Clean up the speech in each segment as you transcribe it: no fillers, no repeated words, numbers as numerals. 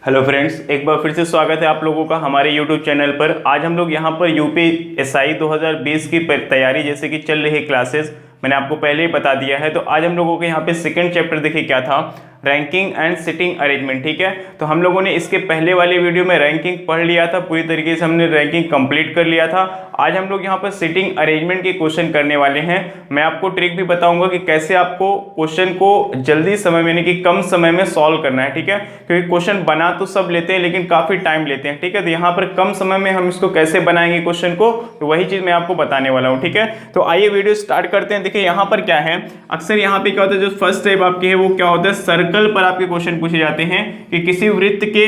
Hello friends, एक बार फिर से स्वागत है आप लोगों का हमारे यूट्यूब चैनल पर। आज हम लोग यहाँ पर यूपीएसआई 2020 की तैयारी जैसे कि चल रही क्लासेस मैंने आपको पहले ही बता दिया है। तो आज हम लोगों के यहाँ पे सेकंड चैप्टर देखिए क्या था, रैंकिंग एंड सिटिंग अरेंजमेंट। ठीक है, तो हम लोगों ने इसके पहले वाले वीडियो में रैंकिंग पढ़ लिया था, पूरी तरीके से हमने रैंकिंग कंप्लीट कर लिया था। आज हम लोग यहाँ पर सिटिंग अरेंजमेंट के क्वेश्चन करने वाले हैं। मैं आपको ट्रिक भी बताऊंगा कि कैसे आपको क्वेश्चन को जल्दी समय में यानी कि कम समय में सॉल्व करना है। ठीक है, क्योंकि क्वेश्चन बना तो सब लेते हैं लेकिन काफी टाइम लेते हैं। ठीक है, तो यहाँ पर कम समय में हम इसको कैसे बनाएंगे क्वेश्चन को, तो वही चीज मैं आपको बताने वाला हूँ। ठीक है, तो आइए वीडियो स्टार्ट करते हैं। देखिए यहाँ पर क्या है, अक्सर यहाँ पे क्या होता है, जो फर्स्ट स्टेप आपकी है वो क्या होता है, सर्कल पर आपके क्वेश्चन पूछे जाते हैं कि किसी वृत्त के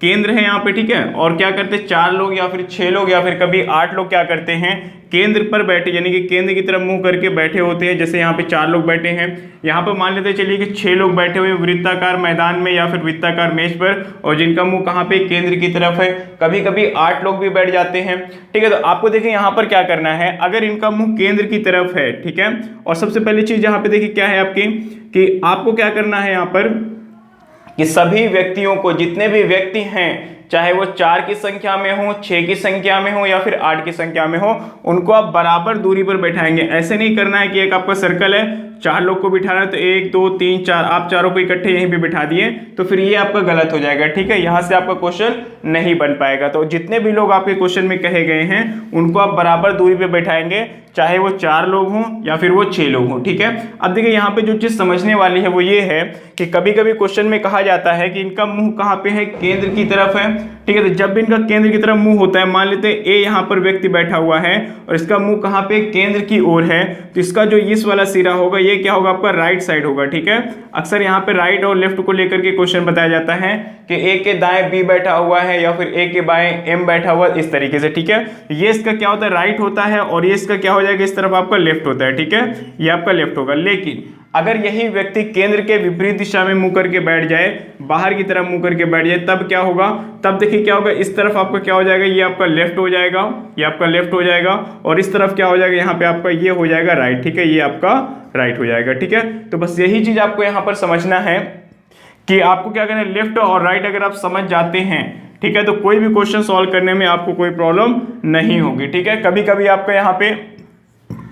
केंद्र है यहाँ पे। ठीक है, और क्या करते हैं, 4 लोग या फिर 6 लोग या फिर कभी 8 लोग क्या करते हैं, केंद्र पर बैठे यानी कि केंद्र की तरफ मुंह करके बैठे होते हैं। जैसे यहाँ पे 4 लोग बैठे हैं, यहाँ पर मान लेते चलिए कि 6 लोग बैठे हुए वृत्ताकार मैदान में या फिर वृत्ताकार मेज पर, और जिनका मुंह कहाँ पे, केंद्र की तरफ है। कभी कभी 8 लोग भी बैठ जाते हैं। ठीक है, तो आपको देखिए यहाँ पर क्या करना है, अगर इनका मुंह केंद्र की तरफ है, ठीक है, और सबसे पहली चीज यहाँ पे देखिए क्या है आपकी, कि आपको क्या करना है यहाँ पर कि सभी व्यक्तियों को, जितने भी व्यक्ति हैं, चाहे वो 4 की संख्या में हो, 6 की संख्या में हो या फिर 8 की संख्या में हो, उनको आप बराबर दूरी पर बैठाएंगे। ऐसे नहीं करना है कि एक आपका सर्कल है, 4 लोग को बिठाना है तो 1 2 3 4 आप चारों को इकट्ठे यहीं पे बिठा दिए, तो फिर ये आपका गलत हो जाएगा। ठीक है, यहाँ से आपका क्वेश्चन नहीं बन पाएगा। तो जितने भी लोग आपके क्वेश्चन में कहे गए हैं उनको आप बराबर दूरी पे बैठाएंगे, चाहे वो 4 लोग हों या फिर वो 6 लोग हों। ठीक है, अब देखिए यहाँ पे जो चीज समझने वाली है वो ये है कि कभी कभी क्वेश्चन में कहा जाता है कि इनका मुंह कहाँ पे है, केंद्र की तरफ है। ठीक है, तो जब भी इनका केंद्र की तरफ मुंह होता है, मान लेते हैं ए यहाँ पर व्यक्ति बैठा हुआ है और इसका मुंह कहाँ पे, केंद्र की ओर है, तो इसका जो इस वाला सिरा होगा ये क्या होगा, आपका राइट साइड होगा। ठीक है, अक्सर यहाँ पे राइट और लेफ्ट को लेकर के क्वेश्चन बताया जाता है कि ए के दाएं बी बैठा हुआ है या फिर ए के बाएं एम बैठा हुआ, इस तरीके से। ठीक है, ये इसका क्या होता है, राइट होता है, और ये इसका क्या हो जाएगा, इस तरफ आपका लेफ्ट होता है। ठीक है, ये आपका लेफ्ट होगा। लेकिन अगर यही व्यक्ति केंद्र के विपरीत दिशा में मुंह करके बैठ जाए, बाहर की तरफ मुंह करके बैठ जाए, तब क्या होगा, तब देखिए क्या होगा, इस तरफ आपका क्या हो जाएगा, ये आपका लेफ्ट हो जाएगा, ये आपका लेफ्ट हो जाएगा, और इस तरफ क्या हो जाएगा, यहाँ पे आपका ये हो जाएगा राइट। ठीक है, ये आपका राइट हो जाएगा। ठीक है, तो बस यही चीज आपको यहाँ पर समझना है कि आपको क्या करना है, लेफ्ट और राइट अगर आप समझ जाते हैं, ठीक है, तो कोई भी क्वेश्चन सॉल्व करने में आपको कोई प्रॉब्लम नहीं होगी। ठीक है, कभी कभी आपका यहाँ पे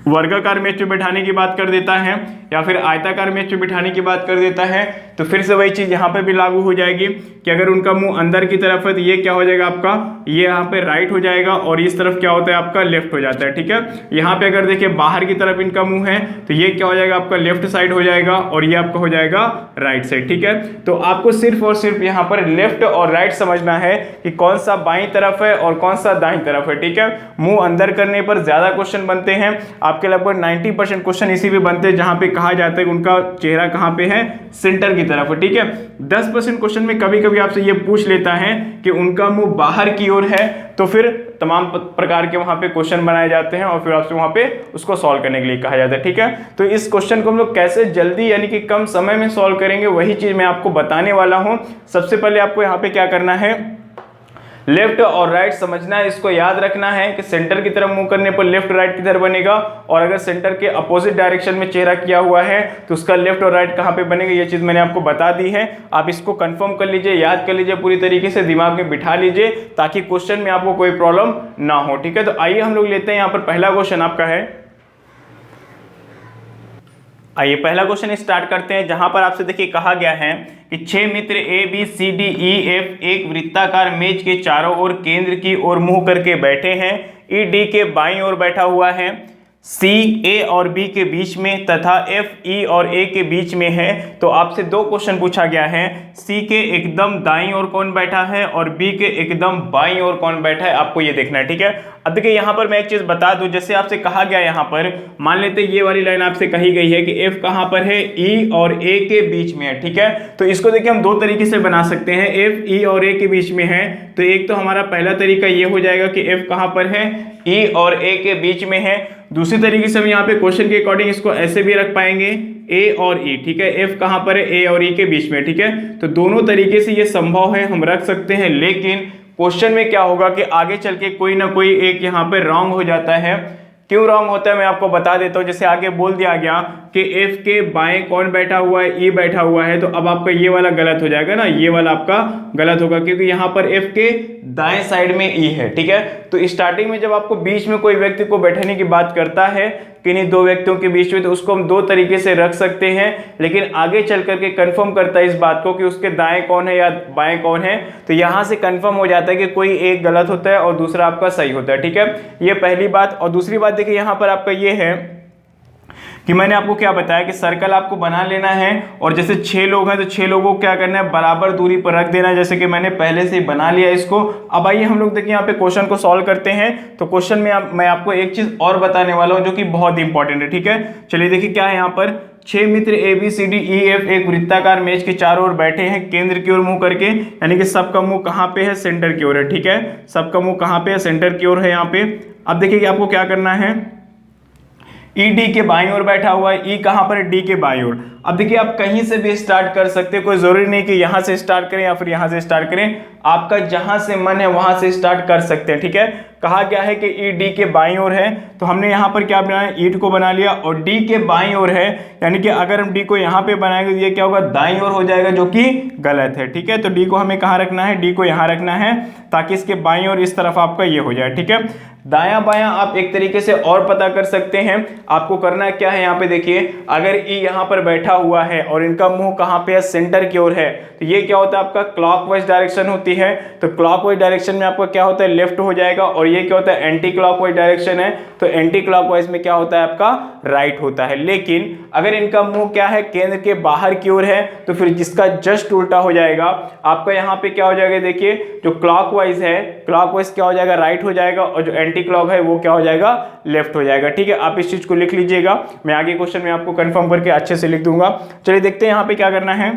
वर्गाकार मेज पे बैठाने की बात कर देता है या फिर आयताकार मेज पे बिठाने की बात कर देता है, तो फिर से वही चीज यहाँ पे भी लागू हो जाएगी कि अगर उनका मुंह अंदर की तरफ है तो ये क्या हो जाएगा आपका, ये यहाँ पे राइट हो जाएगा, और इस तरफ क्या होता है आपका, लेफ्ट हो जाता है। ठीक है, यहाँ पे अगर देखिए बाहर की तरफ इनका मुंह है तो ये क्या हो जाएगा, आपका लेफ्ट साइड हो जाएगा, और ये आपका हो जाएगा राइट साइड। ठीक है, तो आपको सिर्फ और सिर्फ यहाँ पर लेफ्ट और राइट समझना है कि कौन सा बाईं तरफ है और कौन सा दाईं तरफ है। ठीक है, मुंह अंदर करने पर ज्यादा क्वेश्चन बनते हैं, आपके लगभग 90% क्वेश्चन इसी भी बनते हैं जहां पे कहा जाता है कि उनका चेहरा कहां पे है, सेंटर की तरफ है। ठीक है, 10% क्वेश्चन में कभी कभी आपसे ये पूछ लेता है कि उनका मुंह बाहर की ओर है, तो फिर तमाम प्रकार के वहां पे क्वेश्चन बनाए जाते हैं और फिर आपसे वहां पे उसको सॉल्व करने के लिए कहा जाता है। ठीक है, तो इस क्वेश्चन को हम लोग कैसे जल्दी यानी कि कम समय में सॉल्व करेंगे, वही चीज मैं आपको बताने वाला हूं। सबसे पहले आपको यहाँ पे क्या करना है, लेफ्ट और राइट समझना है, इसको याद रखना है कि सेंटर की तरफ मुंह करने पर लेफ्ट राइट किधर बनेगा, और अगर सेंटर के अपोजिट डायरेक्शन में चेहरा किया हुआ है तो उसका लेफ्ट और राइट कहां पे बनेगा, ये चीज मैंने आपको बता दी है। आप इसको कंफर्म कर लीजिए, याद कर लीजिए, पूरी तरीके से दिमाग में बिठा लीजिए ताकि क्वेश्चन में आपको कोई प्रॉब्लम ना हो। ठीक है, तो आइए हम लोग लेते हैं यहाँ पर पहला क्वेश्चन आपका है। आइए पहला क्वेश्चन स्टार्ट करते हैं, जहां पर आपसे देखिए कहा गया है कि 6 मित्र A B C D E F एक वृत्ताकार मेज के चारों ओर केंद्र की ओर मुंह करके बैठे हैं। ई डी के बाईं ओर बैठा हुआ है, सी ए और बी के बीच में तथा एफ ई और ए के बीच में है। तो आपसे 2 क्वेश्चन पूछा गया है, सी के एकदम दाईं ओर कौन बैठा है और बी के एकदम बाईं ओर कौन बैठा है, आपको ये देखना है। ठीक है, अब देखिए यहाँ पर मैं एक चीज बता दूं, जैसे आपसे कहा गया यहाँ पर मान लेते ये वाली लाइन आपसे कही गई है कि एफ कहाँ पर है, ई और ए के बीच में है। ठीक है, तो इसको देखिए हम 2 तरीके से बना सकते हैं, एफ ई और ए के बीच में है, तो एक तो हमारा पहला तरीका ये हो जाएगा कि एफ कहाँ पर है, ई और ए के बीच में है। दूसरी तरीके से हम यहाँ पे क्वेश्चन के अकॉर्डिंग इसको ऐसे भी रख पाएंगे, ए और ई। ठीक है, एफ कहाँ पर है, ए और ई के बीच में। ठीक है, तो दोनों तरीके से ये संभव है, हम रख सकते हैं, लेकिन क्वेश्चन में क्या होगा कि आगे चल के कोई ना कोई एक यहाँ पे रॉन्ग हो जाता है क्यों रॉन्ग होता है मैं आपको बता देता हूँ। जैसे आगे बोल दिया गया कि F के बाएं कौन बैठा हुआ है, E बैठा हुआ है, तो अब आपका ये वाला गलत हो जाएगा ना, ये वाला आपका गलत होगा क्योंकि यहाँ पर F के दाएं साइड में E है, ठीक है। तो स्टार्टिंग में जब आपको बीच में कोई व्यक्ति को बैठने की बात करता है किन्हीं दो व्यक्तियों के बीच में, तो उसको हम दो तरीके से रख सकते हैं, लेकिन आगे चल करके कंफर्म करता है इस बात को कि उसके दाएं कौन है या बाएं कौन है, तो यहां से कंफर्म हो जाता है कि कोई एक गलत होता है और दूसरा आपका सही होता है, ठीक है। ये पहली बात। और दूसरी बात देखिए यहां पर आपका ये है कि मैंने आपको क्या बताया कि सर्कल आपको बना लेना है और जैसे 6 लोग हैं तो 6 लोगों को क्या करना है, बराबर दूरी पर रख देना है, जैसे कि मैंने पहले से ही बना लिया इसको। अब आइए हम लोग देखिए यहाँ पे क्वेश्चन को सॉल्व करते हैं। तो क्वेश्चन में मैं आपको एक चीज और बताने वाला हूँ जो कि बहुत इंपॉर्टेंट है, ठीक है। चलिए देखिए क्या है यहाँ पर, 6 मित्र ABCDEF एक वृत्ताकार मेज के चारों ओर बैठे हैं केंद्र की ओर मुंह करके, यानी कि सबका मुंह कहाँ पे है, सेंटर की ओर है, ठीक है। सबका मुंह कहाँ पे है, सेंटर की ओर है यहाँ पे। अब देखिए कि आपको क्या करना है, ED के बाईं ओर बैठा हुआ है, E कहां पर है, D के बाईं ओर। अब देखिए आप कहीं से भी स्टार्ट कर सकते हैं, कोई जरूरी नहीं कि यहां से स्टार्ट करें या फिर यहां से स्टार्ट करें, आपका जहां से मन है वहां से स्टार्ट कर सकते हैं, ठीक है। कहा गया है कि ED के बाईं ओर है, तो हमने यहां पर क्या बनाया, ईट को बना लिया, और D के बाईं ओर है, यानी कि अगर हम D को यहां पे बनाएंगे तो ये क्या होगा, दाईं ओर हो जाएगा, जो कि गलत है, ठीक है। तो D को हमें कहां रखना है, D को यहां रखना है, ताकि इसके बाईं ओर इस तरफ आपका ये हो जाए, ठीक है। दायां बायां आप एक तरीके से और पता कर सकते हैं। आपको करना क्या है, यहाँ पे देखिए, अगर E यहाँ पर बैठा हुआ है और इनका मुंह कहाँ पे है, सेंटर की ओर है, तो ये क्या होता है, आपका क्लॉकवाइज डायरेक्शन होती है। तो क्लॉकवाइज डायरेक्शन में आपका क्या होता है, लेफ्ट हो जाएगा, और ये क्या होता है, एंटी क्लॉकवाइज डायरेक्शन है, तो एंटी क्लॉकवाइज में क्या होता है, आपका राइट होता है। लेकिन अगर इनका मुंह क्या है, केंद्र के बाहर की ओर है, तो फिर जिसका जस्ट उल्टा हो जाएगा, आपका यहाँ पे क्या हो जाएगा, देखिए जो क्लॉकवाइज है, क्लॉकवाइज क्या हो जाएगा, राइट हो जाएगा, और जो एंटी क्लॉक है वो क्या हो जाएगा, लेफ्ट हो जाएगा, ठीक है। आप इस चीज को लिख लीजिएगा, मैं आगे क्वेश्चन में आपको कंफर्म करके अच्छे से लिख दूंगा। चलिए देखते हैं यहाँ पे क्या करना है।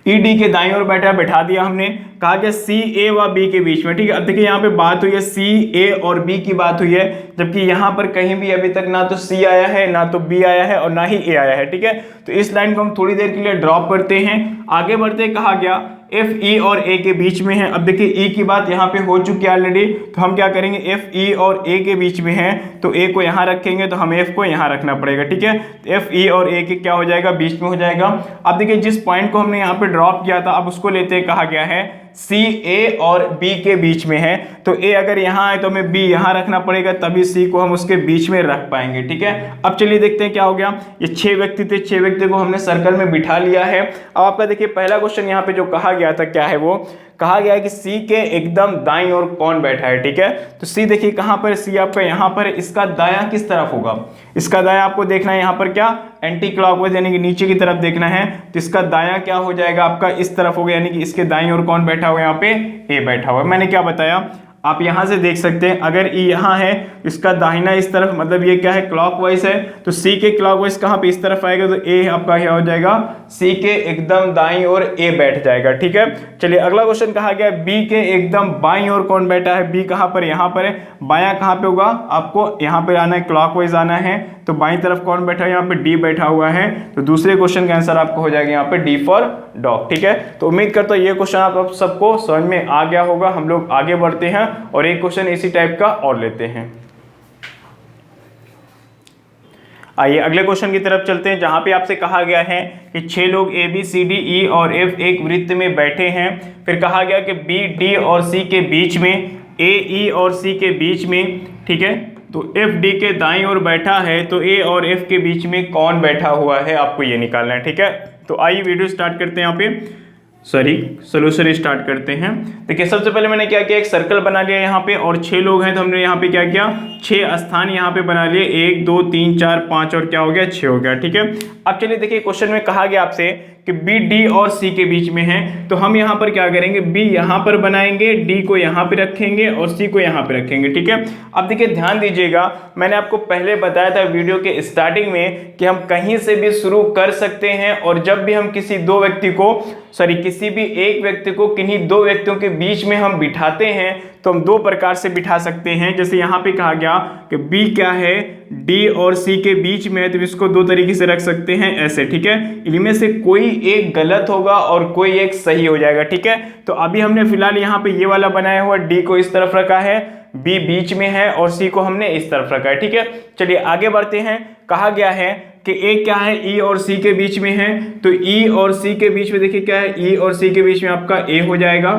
ED के दाईं ओर बैठा दिया हमने, कहा गया CA व B के बीच में, ठीक है। अब देखिए यहाँ पे बात हुई है CA और B की बात हुई है, जबकि यहाँ पर कहीं भी अभी तक ना तो C आया है, ना तो B आया है, और ना ही A आया है, ठीक है। तो इस लाइन को हम थोड़ी देर के लिए ड्रॉप करते हैं, आगे बढ़ते। कहा गया FE और A के बीच में है। अब देखिए E की बात यहाँ पे हो चुकी है ऑलरेडी, तो हम क्या करेंगे, FE और A के बीच में है, तो A को यहाँ रखेंगे, तो हमें F को यहाँ रखना पड़ेगा, ठीक है। FE और A के क्या हो जाएगा, बीच में हो जाएगा। अब देखिए जिस पॉइंट को हमने यहाँ पे ड्रॉप किया था, अब उसको लेते हैं, कहा गया है CA और B के बीच में है, तो A अगर यहाँ है तो हमें B यहाँ रखना पड़ेगा, तभी C को हम उसके बीच में रख पाएंगे, ठीक है। अब चलिए देखते हैं क्या हो गया। ये 6 व्यक्ति थे, 6 व्यक्ति को हमने सर्कल में बिठा लिया है। अब आपका देखिए पहला क्वेश्चन यहाँ पे जो कहा गया था, क्या है वो, कहा गया है कि C के एकदम दाईं ओर कौन बैठा है, ठीक है। तो C देखिए कहाँ पर, C आपका यहाँ पर है, इसका दायां किस तरफ होगा, इसका दायां आपको देखना है, यहाँ पर क्या एंटी क्लॉकवाइज यानी कि नीचे की तरफ देखना है, तो इसका दायां क्या हो जाएगा, आपका इस तरफ होगा, यानी कि इसके दाईं ओर कौन बैठा हुआ है, यहाँ पे A बैठा हुआ है। मैंने क्या बताया, आप यहां से देख सकते हैं, अगर E यहाँ है, इसका दाहिना इस तरफ, मतलब ये क्या है, क्लॉकवाइज है, तो C के क्लॉकवाइज कहाँ पे, इस तरफ आएगा, तो A आपका क्या हो जाएगा, C के एकदम दाईं ओर A बैठ जाएगा, ठीक है। चलिए अगला क्वेश्चन कहा गया, B के एकदम बाईं ओर कौन बैठा है, B कहाँ पर, यहाँ पर है, बायां कहाँ पे होगा, आपको यहाँ पे आना है, क्लॉकवाइज आना है, तो बाईं तरफ कौन बैठा है, यहाँ पे D बैठा हुआ है, तो दूसरे क्वेश्चन का आंसर आपको हो जाएगा यहाँ पे D फॉर डॉग, ठीक है। तो उम्मीद करता हूँ ये क्वेश्चन आप सबको समझ में आ गया होगा। हम लोग आगे बढ़ते हैं और एक क्वेश्चन इसी टाइप का और लेते हैं। आइए अगले क्वेश्चन की तरफ चलते हैं, जहां पे आपसे कहा गया है कि 6 लोग ABCDE और F एक वृत्त में बैठे हैं। फिर कहा गया कि B D और C के बीच में, A E और C के बीच में, ठीक है। तो F D के दाईं ओर बैठा है, तो A और F के बीच में कौन बैठा हुआ है, आपको ये निकालना है, ठीक है। तो आइए वीडियो स्टार्ट करते हैं, यहाँ पे सोल्यूशन स्टार्ट करते हैं। देखिए सबसे पहले मैंने क्या किया, एक सर्कल बना लिया यहाँ पे, और 6 लोग हैं, तो हमने यहाँ पे क्या किया, 6 स्थान यहाँ पे बना लिए, 1 2 3 4 5, और क्या हो गया, 6 हो गया, ठीक है। अब चलिए देखिए क्वेश्चन में कहा गया आपसे कि B D और C के बीच में है, तो हम यहाँ पर क्या करेंगे, B यहाँ पर बनाएंगे, D को यहाँ पे रखेंगे और C को यहाँ पे रखेंगे, ठीक है। अब देखिए ध्यान दीजिएगा, मैंने आपको पहले बताया था वीडियो के स्टार्टिंग में कि हम कहीं से भी शुरू कर सकते हैं, और जब भी हम किसी किसी भी एक व्यक्ति को किन्हीं दो व्यक्तियों के बीच में हम बिठाते हैं तो हम दो प्रकार से बिठा सकते हैं। जैसे यहाँ पे कहा गया कि बी क्या है, डी और सी के बीच में है, तो इसको दो तरीके से रख सकते हैं ऐसे, ठीक है। इनमें से कोई एक गलत होगा और कोई एक सही हो जाएगा, ठीक है। तो अभी हमने फिलहाल यहाँ पे ये वाला बनाया हुआ, डी को इस तरफ रखा है, बी बीच में है और सी को हमने इस तरफ रखा है, ठीक है। चलिए आगे बढ़ते हैं। कहा गया है कि ए क्या है, ई और सी के बीच में है, तो ई और सी के बीच में देखिए क्या है, ई और सी के बीच में आपका ए हो जाएगा।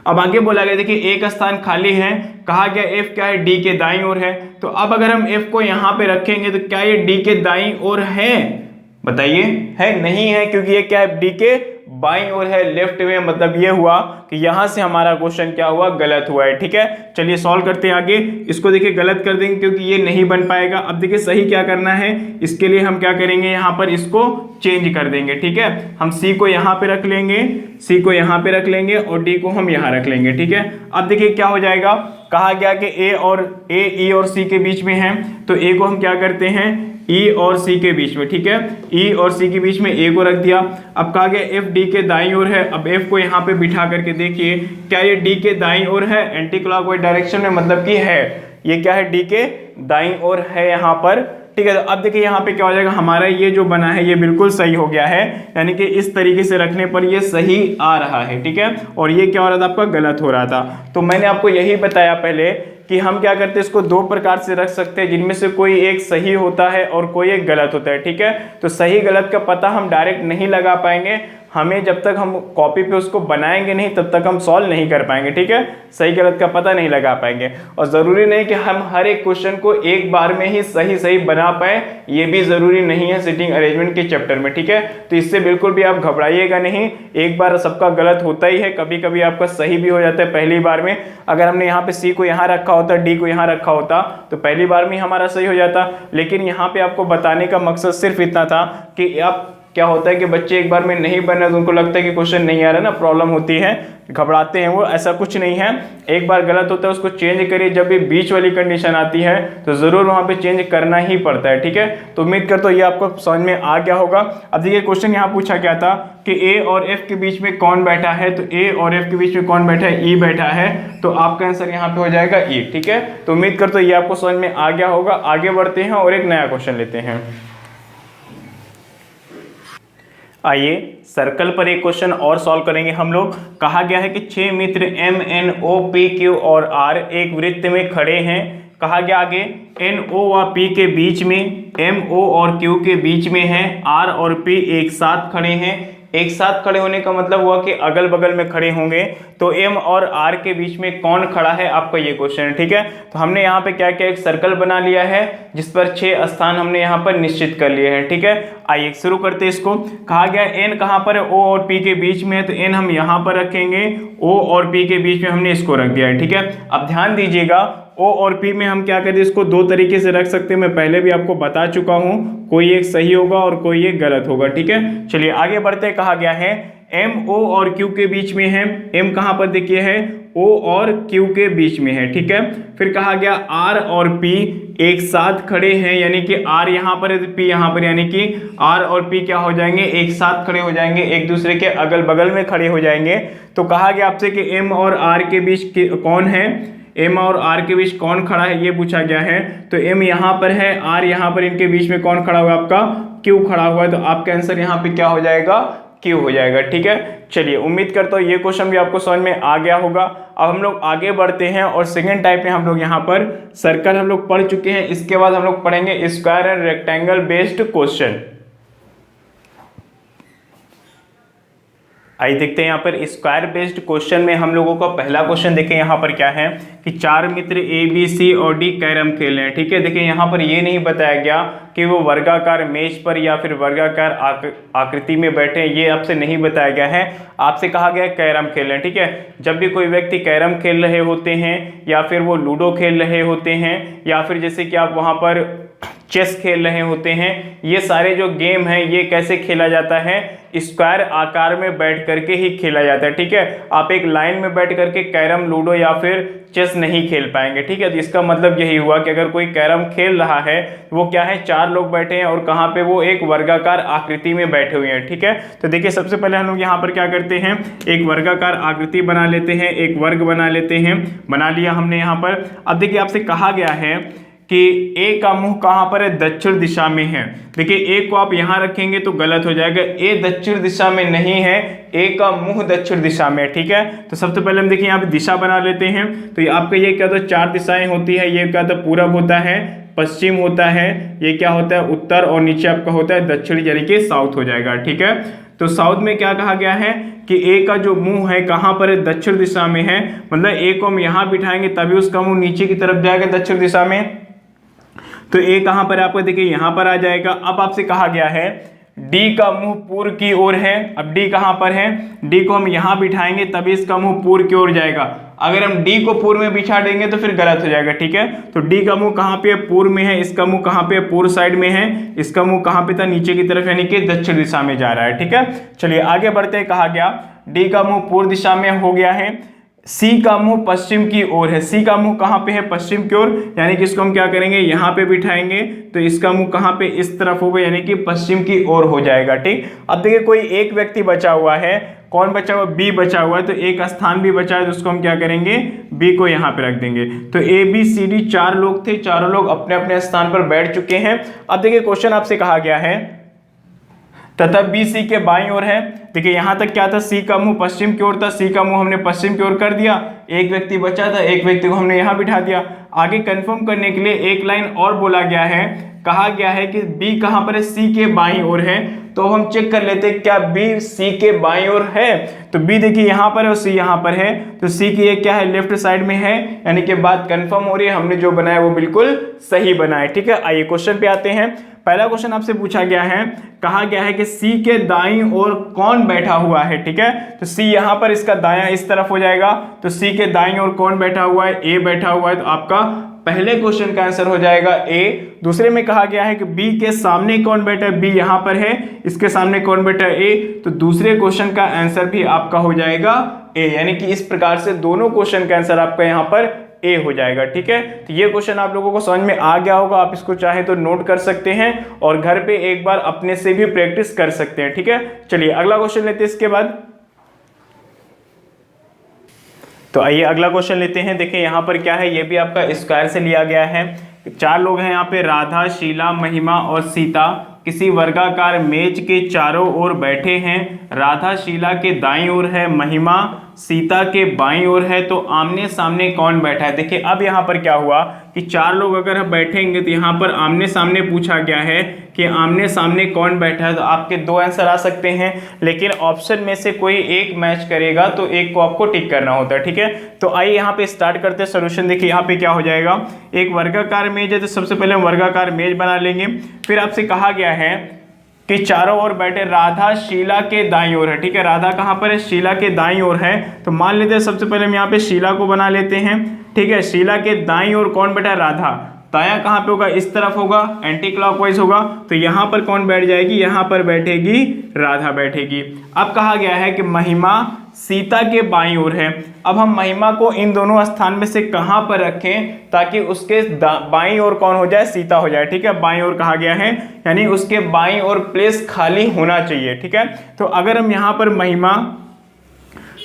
अब आगे बोला गया देखिए एक स्थान खाली है, कहा गया एफ क्या है, डी के दाईं ओर है। तो अब अगर हम एफ को यहां पे रखेंगे तो क्या ये डी के दाईं ओर है, बताइए, है? नहीं है, क्योंकि ये क्या है, डी के बाईं ओर है, लेफ्ट में। मतलब ये हुआ कि यहां से हमारा क्वेश्चन क्या हुआ, गलत हुआ है, ठीक है। चलिए सॉल्व करते हैं आगे। इसको देखिए गलत कर देंगे क्योंकि ये नहीं बन पाएगा। अब देखिए सही क्या करना है, इसके लिए हम क्या करेंगे, यहाँ पर इसको चेंज कर देंगे, ठीक है। हम सी को यहाँ पे रख लेंगे, सी को यहाँ पे रख लेंगे और डी को हम यहाँ रख लेंगे, ठीक है। अब देखिए क्या हो जाएगा, कहा गया कि ए ई और सी के बीच में है, तो ए को हम क्या करते हैं, ई और सी के बीच में, ठीक है। ई और सी के बीच में ए को रख दिया। अब कहा गया एफ डी के दाईं ओर है। अब एफ को यहाँ पे बिठा करके देखिए, क्या ये डी के दाईं ओर है, एंटी क्लॉकवाइज डायरेक्शन में, मतलब कि है, ये क्या है, डी के दाईं ओर है यहाँ पर, ठीक है। तो अब देखिए यहाँ पे क्या हो जाएगा, हमारा ये जो बना है ये बिल्कुल सही हो गया है, यानी कि इस तरीके से रखने पर ये सही आ रहा है, ठीक है। और ये क्या हो रहा था, आपका गलत हो रहा था। तो मैंने आपको यही बताया पहले कि हम क्या करते हैं, इसको दो प्रकार से रख सकते हैं, जिनमें से कोई एक सही होता है और कोई एक गलत होता है, ठीक है। तो सही गलत का पता हम डायरेक्ट नहीं लगा पाएंगे, हमें जब तक हम कॉपी पे उसको बनाएंगे नहीं तब तक हम सॉल्व नहीं कर पाएंगे, ठीक है। सही गलत का पता नहीं लगा पाएंगे। और ज़रूरी नहीं कि हम हर एक क्वेश्चन को एक बार में ही सही सही बना पाए, ये भी ज़रूरी नहीं है सिटिंग अरेंजमेंट के चैप्टर में, ठीक है। तो इससे बिल्कुल भी आप घबराइएगा नहीं, एक बार सबका गलत होता ही है, कभी कभी आपका सही भी हो जाता है पहली बार में। अगर हमने यहाँ पे सी को यहाँ रखा होता, डी को यहाँ रखा होता, तो पहली बार में हमारा सही हो जाता। लेकिन यहाँ पे आपको बताने का मकसद सिर्फ इतना था कि आप क्या होता है कि बच्चे एक बार में नहीं बने तो उनको लगता है कि क्वेश्चन नहीं आ रहा ना, प्रॉब्लम होती है, घबराते हैं वो, ऐसा कुछ नहीं है। एक बार गलत होता है उसको चेंज करिए, जब भी बीच वाली कंडीशन आती है तो जरूर वहां पे चेंज करना ही पड़ता है, ठीक है। तो उम्मीद करता हूं ये आपको समझ में आ गया होगा। अब देखिए क्वेश्चन यहाँ पूछा गया था कि ए और एफ के बीच में कौन बैठा है, तो ए और एफ के बीच में कौन बैठा है, ई बैठा है, तो आपका आंसर यहाँ पे हो जाएगा ई, ठीक है। तो उम्मीद करता हूं ये आपको समझ में आ गया होगा। आगे बढ़ते हैं और एक नया क्वेश्चन लेते हैं। आइए सर्कल पर एक क्वेश्चन और सॉल्व करेंगे हम लोग। कहा गया है कि 6 मित्र M N O P Q और आर एक वृत्त में खड़े हैं। कहा गया आगे एन ओ व पी के बीच में, एम ओ और क्यू के बीच में है, आर और पी एक साथ खड़े हैं। एक साथ खड़े होने का मतलब हुआ कि अगल बगल में खड़े होंगे, तो एम और आर के बीच में कौन खड़ा है, आपका ये क्वेश्चन है, ठीक है। तो हमने यहाँ पे क्या किया, एक सर्कल बना लिया है जिस पर 6 स्थान हमने यहाँ पर निश्चित कर लिए हैं, ठीक है। आइए शुरू करते हैं इसको। कहा गया एन कहाँ पर है, ओ और पी के बीच में है, तो एन हम यहाँ पर रखेंगे, ओ और पी के बीच में हमने इसको रख दिया है, ठीक है। अब ध्यान दीजिएगा, ओ और पी में हम क्या करें, इसको दो तरीके से रख सकते हैं, मैं पहले भी आपको बता चुका हूं, कोई एक सही होगा और कोई एक गलत होगा, ठीक है। चलिए आगे बढ़ते हैं। कहा गया है एम ओ और क्यू के बीच में है, एम कहां पर देखिए है, ओ और क्यू के बीच में है, ठीक है। फिर कहा गया आर और पी एक साथ खड़े हैं, यानी कि आर यहाँ पर है, पी यहाँ पर, यानी कि आर और पी क्या हो जाएंगे, एक साथ खड़े हो जाएंगे, एक दूसरे के अगल बगल में खड़े हो जाएंगे। तो कहा गया आपसे कि एम और आर के बीच कौन है, एम और आर के बीच कौन खड़ा है, ये पूछा गया है। तो एम यहाँ पर है, आर यहाँ पर, इनके बीच में कौन खड़ा हुआ है, आपका क्यू खड़ा हुआ है। तो आपका आंसर यहाँ पे क्या हो जाएगा, क्यू हो जाएगा, ठीक है। चलिए उम्मीद करता हूँ ये क्वेश्चन भी आपको समझ में आ गया होगा। अब हम लोग आगे बढ़ते हैं और सेकंड टाइप में हम लोग यहाँ पर सर्कल हम लोग पढ़ चुके हैं। इसके बाद हम लोग पढ़ेंगे square and rectangle based question. आइए देखते हैं यहाँ पर स्क्वायर बेस्ड क्वेश्चन में हम लोगों का पहला क्वेश्चन देखें। यहाँ पर क्या है कि 4 मित्र ए बी सी और डी कैरम खेल रहे हैं, ठीक है। देखिए यहाँ पर ये नहीं बताया गया कि वो वर्गाकार मेज पर या फिर वर्गाकार आकृति में बैठे, ये आपसे नहीं बताया गया है। आपसे कहा गया है कैरम खेल रहे हैं, ठीक है। जब भी कोई व्यक्ति कैरम खेल रहे होते हैं या फिर वो लूडो खेल रहे होते हैं या फिर जैसे कि आप वहाँ पर चेस खेल रहे होते हैं। ये सारे जो गेम हैं ये कैसे खेला जाता है, स्क्वायर आकार में बैठ करके ही खेला जाता है। ठीक है, आप एक लाइन में बैठ करके कैरम, लूडो या फिर चेस नहीं खेल पाएंगे। ठीक है, तो इसका मतलब यही हुआ कि अगर कोई कैरम खेल रहा है वो क्या है, 4 लोग बैठे हैं और कहाँ पे, वो एक वर्गाकार आकृति में बैठे हुए हैं। ठीक है, तो देखिए सबसे पहले हम लोग यहाँ पर क्या करते हैं, एक वर्गाकार आकृति बना लेते हैं, एक वर्ग बना लेते हैं। बना लिया हमने यहाँ पर। अब देखिए आपसे कहा गया है कि ए का मुंह कहाँ पर है, दक्षिण दिशा में है। देखिए ए को आप यहाँ रखेंगे तो गलत हो जाएगा, ए दक्षिण दिशा में नहीं है, ए का मुंह दक्षिण दिशा में है। ठीक है, तो सबसे पहले हम देखिए यहाँ पे दिशा बना लेते हैं। तो ये आपका ये क्या होता है, 4 दिशाएं होती है। ये क्या होता है, पूरब होता है, पश्चिम होता है, ये क्या होता है, उत्तर, और नीचे आपका होता है दक्षिण, यानी कि साउथ हो जाएगा। ठीक है, तो साउथ में क्या कहा गया है कि ए का जो मुंह है कहाँ पर है, दक्षिण दिशा में है। मतलब ए को हम यहाँ बिठाएंगे तभी उसका मुंह नीचे की तरफ जाएगा, दक्षिण दिशा में। तो ए कहां पर है आपको, देखिए यहां पर आ जाएगा। अब आपसे कहा गया है डी का मुंह पूर्व की ओर है। अब डी कहां पर है, डी को हम यहां बिठाएंगे तभी इसका मुंह पूर्व की ओर जाएगा। अगर हम डी को पूर्व में बिछा देंगे तो फिर गलत हो जाएगा। ठीक है, तो डी का मुंह कहां पे है, पूर्व में है। इसका मुंह कहां पे है, पूर्व साइड में है। इसका मुंह कहां पे था, नीचे की तरफ, यानी कि दक्षिण दिशा में जा रहा है। ठीक है, चलिए आगे बढ़ते हैं। कहा गया डी का मुंह पूर्व दिशा में हो गया है। सी का मुंह पश्चिम की ओर है। सी का मुंह कहां पे है, पश्चिम की ओर, यानी कि इसको हम क्या करेंगे, यहां पे बिठाएंगे तो इसका मुंह कहां पे, इस तरफ होगा, यानी कि पश्चिम की ओर हो जाएगा। ठीक, अब देखिए कोई एक व्यक्ति बचा हुआ है, कौन बचा हुआ, बी बचा हुआ है। तो एक स्थान भी बचा है तो उसको हम क्या करेंगे, बी को यहां पे रख देंगे। तो ए बी सी डी 4 लोग थे, चारों लोग अपने अपने स्थान पर बैठ चुके हैं। अब देखिए क्वेश्चन आपसे कहा गया है तथा बी सी के बाईं ओर है। देखिए यहां तक क्या था, सी का मुंह पश्चिम की ओर था, सी का मुंह हमने पश्चिम की ओर कर दिया। एक व्यक्ति बचा था, एक व्यक्ति को हमने यहां बिठा दिया। आगे कंफर्म करने के लिए एक लाइन और बोला गया है। कहा गया है कि बी कहां पर है, सी के बाईं ओर है। तो हम चेक कर लेते हैं क्या बी सी के बाईं ओर है। तो बी देखिए यहां पर है और सी यहां पर है, तो सी की ये क्या है, लेफ्ट साइड में है, यानी कि बात कंफर्म हो रही है, हमने जो बनाया वो बिल्कुल सही बना है। ठीक है, आइए क्वेश्चन पे आते हैं। पहला क्वेश्चन आपसे पूछा गया है, कहा गया है कि सी के दाईं ओर कौन बैठा हुआ है। ठीक है, तो सी यहां पर, इसका दायां इस तरफ हो जाएगा। तो सी के दाईं ओर कौन बैठा हुआ है, ए बैठा हुआ है। तो आपका पहले क्वेश्चन का आंसर हो जाएगा ए। दूसरे में कहा गया है कि बी के सामने कौन बैठा है, बी यहां पर है, इसके सामने कौन बैठा है, ए। तो दूसरे क्वेश्चन का आंसर भी आपका हो जाएगा ए, यानी कि इस प्रकार से दोनों क्वेश्चन का आंसर आपका यहां पर ए हो जाएगा। ठीक है, तो ये क्वेश्चन आप लोगों को समझ में आ गया होगा। आप इसको चाहे तो नोट कर सकते हैं और घर पे एक बार अपने से भी प्रैक्टिस कर सकते हैं। ठीक है, चलिए अगला क्वेश्चन लेते हैं इसके बाद। तो आइए अगला क्वेश्चन लेते हैं। देखिए यहाँ पर क्या है, ये भी आपका स्क्वायर से लिया गया है। 4 लोग हैं यहाँ पे, राधा, शीला, महिमा और सीता किसी वर्गाकार मेज के चारों ओर बैठे हैं। राधा शीला के दाईं ओर है, महिमा सीता के बाईं ओर है। तो आमने सामने कौन बैठा है। देखिए अब यहाँ पर क्या हुआ कि 4 लोग अगर हम बैठेंगे तो यहाँ पर आमने सामने पूछा गया है कि आमने सामने कौन बैठा है। तो आपके 2 आंसर आ सकते हैं, लेकिन ऑप्शन में से कोई एक मैच करेगा तो एक को आपको टिक करना होता है। ठीक है, तो आइए यहाँ पे स्टार्ट करते हैं सोल्यूशन। देखिए यहाँ पे क्या हो जाएगा, एक वर्गाकार मेज है तो सबसे पहले हम वर्गाकार मेज बना लेंगे। फिर आपसे कहा गया है कि चारों ओर बैठे, राधा शीला के दाईं ओर है। ठीक है, राधा कहाँ पर है, शीला के दाईं ओर है। तो मान लेते हैं सबसे पहले हम यहाँ पे शीला को बना लेते हैं। ठीक है, शीला के दाईं ओर कौन बैठा है, राधा। दायां कहाँ पे होगा, इस तरफ होगा, एंटी क्लॉकवाइज होगा। तो यहाँ पर कौन बैठ जाएगी, यहाँ पर बैठेगी राधा बैठेगी। अब कहा गया है कि महिमा सीता के बाईं ओर है। अब हम महिमा को इन दोनों स्थान में से कहां पर रखें ताकि उसके बाईं ओर कौन हो जाए, सीता हो जाए। ठीक है, बाईं ओर कहा गया है, यानी उसके बाईं ओर प्लेस खाली होना चाहिए। ठीक है, तो अगर हम यहां पर महिमा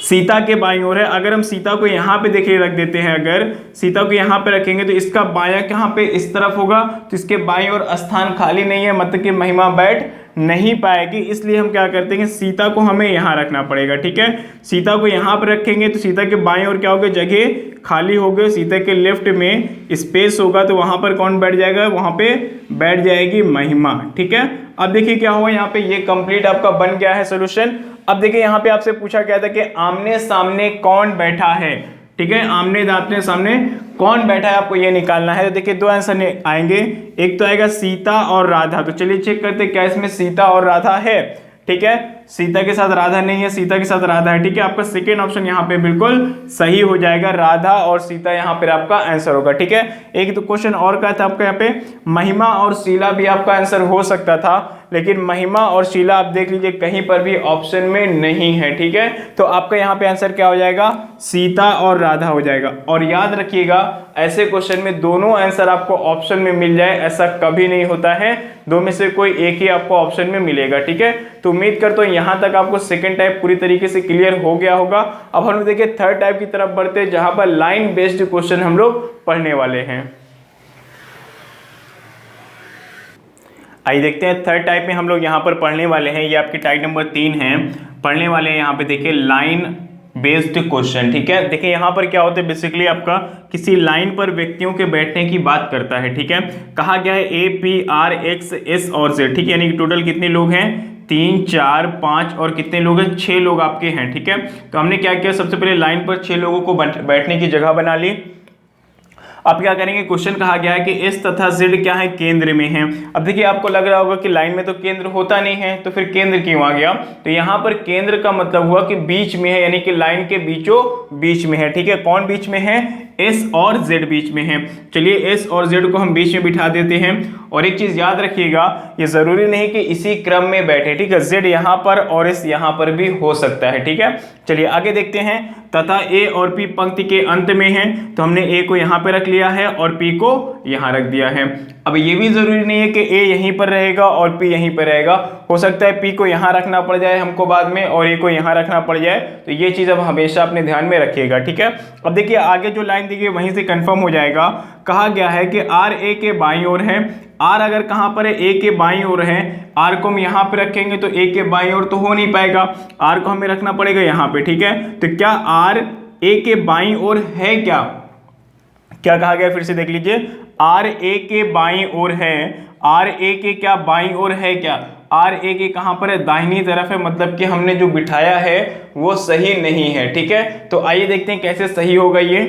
सीता के बाईं ओर है, अगर हम सीता को यहाँ पे देखिए रख देते हैं, अगर सीता को यहाँ पे रखेंगे तो इसका बायां कहाँ पे, इस तरफ होगा। तो इसके बाईं ओर स्थान खाली नहीं है, मतलब कि महिमा बैठ नहीं पाएगी। इसलिए हम क्या करते हैं, सीता को हमें यहाँ रखना पड़ेगा। ठीक है, सीता को यहाँ पर रखेंगे तो सीता के बाईं ओर क्या होगा, जगह खाली हो गई। सीता के लेफ्ट में स्पेस होगा तो वहाँ पर कौन बैठ जाएगा, वहाँ पे बैठ जाएगी महिमा। ठीक है, अब देखिए क्या हुआ यहाँ पे, ये कंप्लीट आपका बन गया है सोल्यूशन। अब देखिए यहाँ पे आपसे पूछा गया था कि आमने सामने कौन बैठा है। ठीक है, आमने सामने कौन बैठा है, आपको ये निकालना है। तो देखिए 2 आंसर आएंगे, एक तो आएगा सीता और राधा। तो चलिए चेक करते हैं क्या इसमें सीता और राधा है। ठीक है, सीता के साथ राधा नहीं है, सीता के साथ राधा है, ठीक है। आपका सेकेंड ऑप्शन यहाँ पे बिल्कुल सही हो जाएगा, राधा और सीता यहाँ पर आपका आंसर होगा, ठीक है। एक तो क्वेश्चन और का था आपका यहाँ पे, महिमा और शीला भी आपका आंसर हो सकता था, लेकिन महिमा और शीला आप देख लीजिए कहीं पर भी ऑप्शन में नहीं है, ठीक है। तो आपका यहाँ पे आंसर क्या हो जाएगा, सीता और राधा हो जाएगा। और याद रखिएगा ऐसे क्वेश्चन में दोनों आंसर आपको ऑप्शन में मिल जाए ऐसा कभी नहीं होता है, दो में से कोई एक ही आपको ऑप्शन में मिलेगा, ठीक है। तो उम्मीद करता हूं यहाँ तक आपको सेकंड टाइप पूरी तरीके से क्लियर हो गया होगा। अब हम लोग देखिए थर्ड टाइप की तरफ बढ़ते हैं, जहां पर लाइन बेस्ड क्वेश्चन हम लोग पढ़ने वाले हैं। आइए देखते हैं थर्ड टाइप में हम लोग यहाँ पर पढ़ने वाले हैं, ये आपकी टाइप नंबर 3 है, पढ़ने वाले हैं यहाँ पे देखिए लाइन बेस्ड क्वेश्चन, ठीक है। देखिए यहाँ पर क्या होता है, बेसिकली आपका किसी लाइन पर व्यक्तियों के बैठने की बात करता है, ठीक है। कहा गया है A P R x S और जेड, ठीक है, यानी कि टोटल कितने लोग हैं, 3 4 5 और कितने लोग हैं, 6 लोग आपके हैं, ठीक है। तो हमने क्या किया, सबसे पहले लाइन पर 6 लोगों को बैठने की जगह बना ली। अब क्या करेंगे, क्वेश्चन कहा गया है कि एस तथा जेड क्या है, केंद्र में है। अब देखिए आपको लग रहा होगा कि लाइन में तो केंद्र होता नहीं है, तो फिर केंद्र क्यों आ गया, तो यहाँ पर केंद्र का मतलब हुआ कि बीच में है, यानी कि लाइन के बीचों बीच में है, ठीक है। कौन बीच में है, एस और जेड बीच में है। चलिए एस और जेड को हम बीच में बिठा देते हैं। और एक चीज याद रखिएगा, ये जरूरी नहीं कि इसी क्रम में बैठे, ठीक है। जेड यहाँ पर और एस यहाँ पर भी हो सकता है, ठीक है। चलिए आगे देखते हैं, तथा ए और पी पंक्ति के अंत में है, तो हमने ए को यहाँ पे रख लिया है और पी को यहाँ रख दिया है। अब ये भी जरूरी नहीं है कि ए यहीं पर रहेगा और पी यहीं पर रहेगा, हो सकता है पी को यहाँ रखना पड़ जाए हमको बाद में और ए को यहाँ रखना पड़ जाए, तो ये चीज अब हमेशा अपने ध्यान में रखिएगा, ठीक है। अब देखिए आगे जो लाइन दी गई वहीं से कंफर्म हो जाएगा। कहा गया है कि आर ए के बाईं ओर है, आर अगर कहां पर है, ए के बाईं ओर है, आर को हम यहां पे रखेंगे तो ए के बाईं ओर तो हो नहीं पाएगा, आर को हमें रखना पड़ेगा यहां पे, ठीक है। तो क्या आर ए के बाईं ओर है, क्या क्या कहा गया, फिर से देख लीजिए, आर ए के बाईं ओर है, आर ए के क्या बाईं ओर है, क्या आर ए के कहां पर है, दाहिनी तरफ है, मतलब कि हमने जो बिठाया है वो सही नहीं है, ठीक है। तो आइए देखते हैं कैसे सही होगा ये।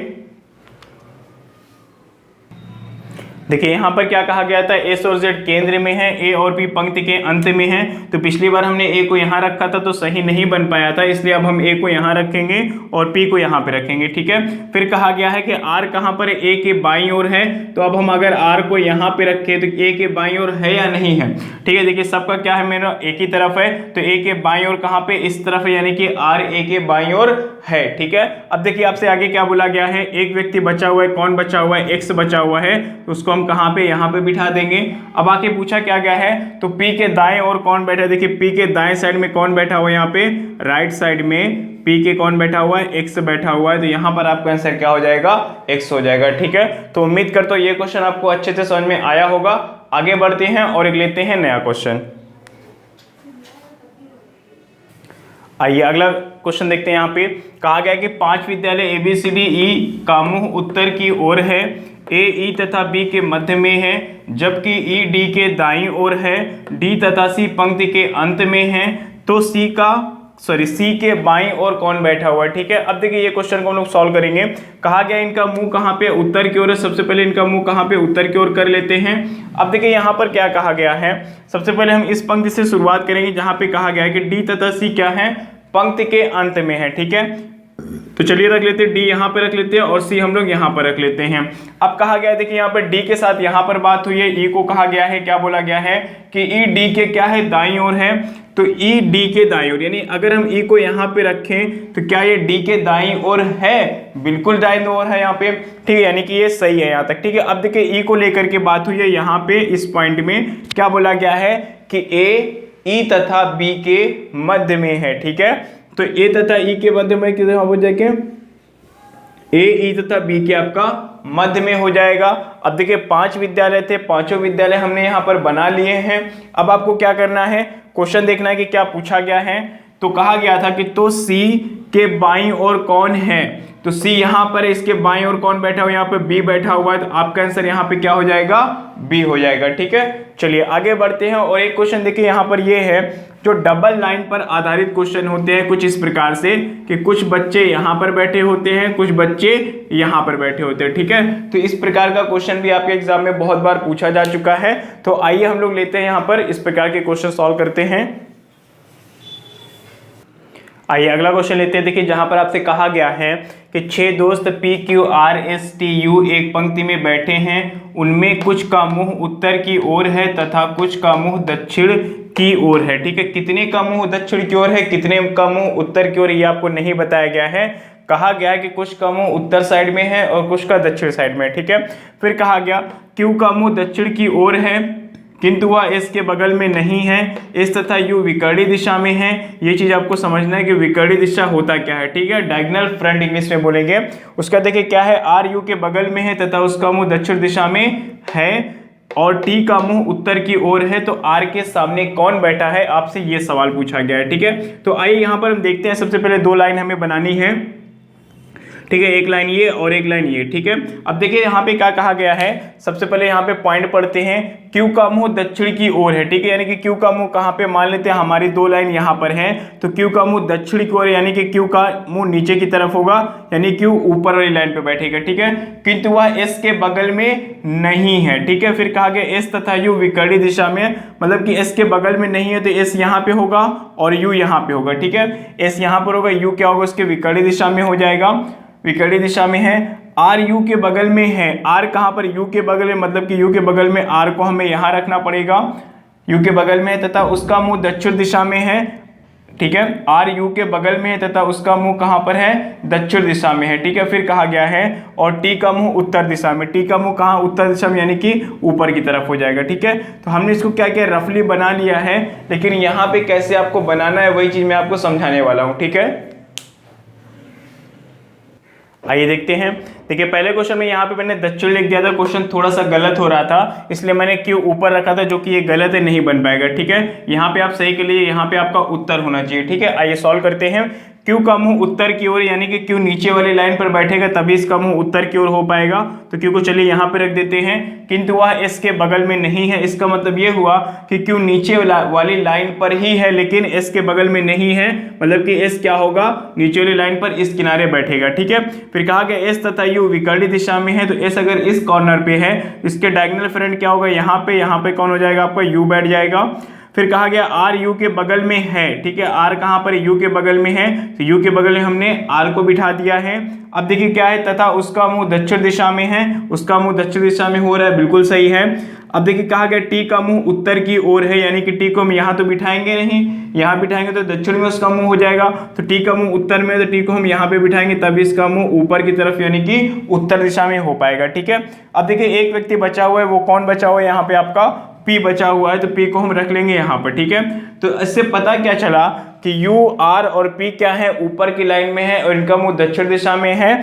देखिए यहाँ पर क्या कहा गया था, एस और जेड केंद्र में है, ए और पी पंक्ति के अंत में है। तो पिछली बार हमने ए को यहाँ रखा था तो सही नहीं बन पाया था, इसलिए अब हम ए को यहाँ रखेंगे और पी को यहाँ पे रखेंगे, ठीक है। फिर कहा गया है कि आर कहाँ पर है, ए के बाईं ओर है, तो अब हम अगर आर को यहाँ पे रखें तो ए के बाईं ओर है या नहीं है, ठीक है। देखिए सबका क्या है, मेरा एक ही तरफ है, तो ए के बाईं ओर कहाँ पे, इस तरफ है, यानी कि आर ए के बाईं ओर है, ठीक है। अब देखिए आपसे आगे क्या बोला गया है, एक व्यक्ति बचा हुआ है, कौन बचा हुआ है, एक्स बचा हुआ है, तो उसको हम कहां पे, यहां पे बिठा देंगे। अब आके पूछा क्या गया है, तो P के दाएं ओर कौन बैठा है, देखिए P के दाएं साइड में कौन बैठा हुआ है, यहाँ पे राइट साइड में P के कौन बैठा हुआ है, X बैठा हुआ है, तो यहां पर आपका आंसर क्या हो जाएगा, X हो जाएगा, ठीक है। तो उम्मीद करता हूं ये क्वेश्चन आपको अच्छे से समझ में आया होगा। आगे बढ़ते हैं और एक लेते हैं नया क्वेश्चन। आइए अगला क्वेश्चन देखते हैं। यहाँ पे कहा गया कि 5 विद्यालय ABCDE का मुंह उत्तर की ओर है, A E तथा B के मध्य में है, जबकि E D के दाईं ओर है, D तथा C पंक्ति के अंत में है, तो C के बाईं ओर कौन बैठा हुआ है, ठीक है। अब देखिए ये क्वेश्चन को हम लोग सॉल्व करेंगे। कहा गया इनका मुंह कहाँ पे, उत्तर की ओर है, सबसे पहले इनका मुंह कहाँ पे, उत्तर की ओर कर लेते हैं। अब देखिए यहाँ पर क्या कहा गया है, सबसे पहले हम इस पंक्ति से शुरुआत करेंगे जहाँ पे कहा गया है कि D तथा C क्या है, पंक्ति के अंत में है, ठीक है। तो चलिए रख लेते हैं, डी यहाँ पे रख लेते हैं और सी हम लोग यहाँ पर रख लेते हैं। अब कहा गया है, देखिए यहाँ पर डी के साथ यहाँ पर बात हुई है, ई को कहा गया है, क्या बोला गया है कि ई डी के क्या है, दाईं ओर है, तो ई डी के दाईं ओर, यानी अगर हम ई को यहाँ पे रखें तो क्या ये डी के दाईं ओर है, बिल्कुल दाईं ओर है यहाँ पे, ठीक है, यानी कि ये सही है यहाँ तक, ठीक है। अब देखिए ई को लेकर के बात हुई है, यहाँ पे इस पॉइंट में क्या बोला गया है कि ए ई तथा बी के मध्य में है, ठीक है। तो ए तथा ई के मध्य में किधर हो जाएगा, ए ई तथा बी के आपका मध्य में हो जाएगा। अब देखिए 5 विद्यालय थे, पांचों विद्यालय हमने यहाँ पर बना लिए हैं। अब आपको क्या करना है, क्वेश्चन देखना है कि क्या पूछा गया है। तो कहा गया था कि तो सी के बाईं ओर कौन है, तो सी यहाँ पर है, इसके बाईं ओर कौन बैठा हुआ है, यहाँ पे बी बैठा हुआ है, तो आपका आंसर यहाँ पे क्या हो जाएगा, बी हो जाएगा, ठीक है। चलिए आगे बढ़ते हैं और एक क्वेश्चन देखिए यहाँ पर ये है, जो डबल लाइन पर आधारित क्वेश्चन होते हैं कुछ इस प्रकार से कि कुछ बच्चे यहाँ पर बैठे होते हैं, कुछ बच्चे यहाँ पर बैठे होते हैं, ठीक है। तो इस प्रकार का क्वेश्चन भी आपके एग्जाम में बहुत बार पूछा जा चुका है। तो आइए हम लोग लेते हैं यहाँ पर इस प्रकार के क्वेश्चन सॉल्व करते हैं। आइए अगला क्वेश्चन लेते हैं। देखिए जहां पर आपसे कहा गया है कि 6 दोस्त PQRSTU एक पंक्ति में बैठे हैं, उनमें कुछ का मुंह उत्तर की ओर है तथा कुछ का मुंह दक्षिण की ओर है। ठीक है, कितने का मुंह दक्षिण की ओर है, कितने का मुंह उत्तर की ओर, ये आपको नहीं बताया गया है। कहा गया है कि कुछ का मुंह उत्तर साइड में है और कुछ का दक्षिण साइड में। ठीक है, फिर कहा गया Q का मुंह दक्षिण की ओर है किंतु वह S के बगल में नहीं है, S तथा U विकर्णी दिशा में है। ये चीज आपको समझना है कि विकर्णी दिशा होता क्या है। ठीक है, डायगोनल फ्रंट इंग्लिश में बोलेंगे। उसका देखिए क्या है, R U के बगल में है तथा उसका मुंह दक्षिण दिशा में है और T का मुंह उत्तर की ओर है, तो R के सामने कौन बैठा है, आपसे ये सवाल पूछा गया है। ठीक है, तो आइए यहाँ पर हम देखते हैं। सबसे पहले 2 लाइन हमें बनानी है। ठीक है, एक लाइन ये और एक लाइन ये। ठीक है, अब देखिए यहाँ पे क्या कहा गया है। सबसे पहले यहाँ पे पॉइंट पढ़ते हैं। Q का मुंह दक्षिण की ओर है। ठीक है, यानी कि Q का मुंह कहाँ पे, मान लेते हैं हमारी 2 लाइन यहाँ पर है, तो Q का मुंह दक्षिण की ओर, यानी कि Q का मुंह नीचे की तरफ होगा, यानी Q ऊपर वाली लाइन पे बैठेगा। ठीक है, किंतु वह S के बगल में नहीं है। ठीक है, फिर कहा गया S तथा U विकर्णी दिशा में, मतलब कि S के बगल में नहीं है तो S यहाँ पे होगा और U यहाँ पे होगा। ठीक है, S यहाँ पर होगा, U क्या होगा, उसके विकर्णी दिशा में हो जाएगा, विकर्णी दिशा में है। R U के बगल में है, R कहाँ पर, U के बगल में, मतलब कि U के बगल में R को हमें यहाँ रखना पड़ेगा, U के बगल में है तथा उसका मुंह दक्षिण दिशा में है। ठीक है, R U के बगल में है तथा उसका मुंह कहाँ पर है, दक्षिण दिशा में है। ठीक है, फिर कहा गया है और T का मुंह उत्तर दिशा में, T का मुंह कहाँ, उत्तर दिशा में, यानी कि ऊपर की तरफ हो जाएगा। ठीक है, तो हमने इसको क्या किया, रफली बना लिया है, लेकिन यहाँ पे कैसे आपको बनाना है वही चीज मैं आपको समझाने वाला हूँ। ठीक है, आइए देखते हैं। देखिए पहले क्वेश्चन में यहाँ पे मैंने दक्षिण लिख दिया था, क्वेश्चन थोड़ा सा गलत हो रहा था, इसलिए मैंने Q ऊपर रखा था, जो कि ये गलत है, नहीं बन पाएगा। ठीक है, यहाँ पे आप सही के लिए यहाँ पे आपका उत्तर होना चाहिए। ठीक है, आइए सॉल्व करते हैं। Q का मुंह उत्तर की ओर, यानी कि Q नीचे वाली लाइन पर बैठेगा तभी इसका मुंह उत्तर की ओर हो पाएगा, तो Q को चलिए यहाँ पे रख देते हैं। किंतु वह S के बगल में नहीं है, इसका मतलब ये हुआ कि Q नीचे वाली लाइन पर ही है लेकिन S के बगल में नहीं है, मतलब कि S क्या होगा, नीचे वाली लाइन पर इस किनारे बैठेगा। ठीक है, फिर कहा गया S तथा U विकर्णी दिशा में है, तो S अगर इस कॉर्नर पे है, इसके डायगोनल फ्रंट क्या होगा, यहाँ पे कौन हो जाएगा, आपका U बैठ जाएगा। फिर कहा गया R U के बगल में है। ठीक है, R कहाँ पर, U के बगल में है, तो U के बगल में हमने R को बिठा दिया है। अब देखिए क्या है, तथा उसका मुंह दक्षिण दिशा में है, उसका मुंह दक्षिण दिशा में हो रहा है, बिल्कुल सही है। अब देखिए कहा गया T का मुंह उत्तर की ओर है, यानी कि T को हम यहाँ तो बिठाएंगे नहीं, यहाँ बिठाएंगे तो दक्षिण में उसका मुंह हो जाएगा, तो T का मुंह उत्तर में, तो T को हम यहाँ पे बिठाएंगे तभी इसका मुंह ऊपर की तरफ, यानी कि उत्तर दिशा में हो पाएगा। ठीक है, अब देखिए एक व्यक्ति बचा हुआ है, वो कौन बचा हुआ है, यहाँ पे आपका P बचा हुआ है, तो P को हम रख लेंगे यहाँ पर। ठीक है, तो इससे पता क्या चला कि U R और P क्या है, ऊपर की लाइन में है और इनका मुंह दक्षिण दिशा में है।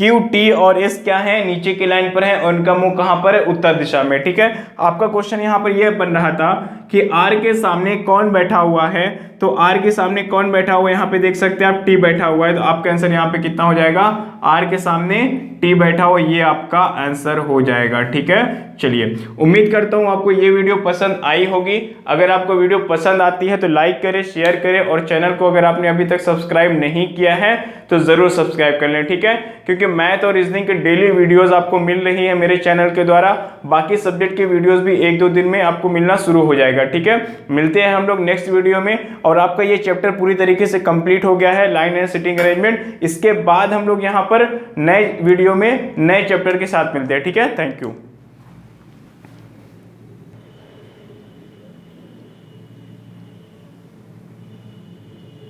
Q T और S क्या है, नीचे की लाइन पर है और उनका मुंह कहाँ पर है, उत्तर दिशा में। ठीक है, आपका क्वेश्चन यहाँ पर यह बन रहा था कि R के सामने कौन बैठा हुआ है, तो R के सामने कौन बैठा हुआ है, यहाँ पे देख सकते हैं आप T बैठा हुआ है, तो आपका आंसर यहाँ पे कितना हो जाएगा, R के सामने T बैठा हुआ, ये आपका आंसर हो जाएगा। ठीक है, चलिए उम्मीद करता हूँ आपको ये वीडियो पसंद आई होगी। अगर आपको वीडियो पसंद आती है तो लाइक करें, शेयर करें और चैनल को अगर आपने अभी तक सब्सक्राइब नहीं किया है तो जरूर सब्सक्राइब कर लें। ठीक है, क्योंकि मैथ और रीजनिंग के डेली वीडियोस आपको मिल रही है मेरे चैनल के द्वारा, बाकी सब्जेक्ट के वीडियोस भी 1-2 दिन में आपको मिलना शुरू हो जाएगा। ठीक है, मिलते हैं हम लोग नेक्स्ट वीडियो में। और आपका ये चैप्टर पूरी तरीके से कंप्लीट हो गया है, लाइन एंड सिटिंग अरेंजमेंट। इसके बाद हम लोग यहाँ पर नए वीडियो में नए चैप्टर के साथ मिलते हैं। ठीक है, थैंक यू।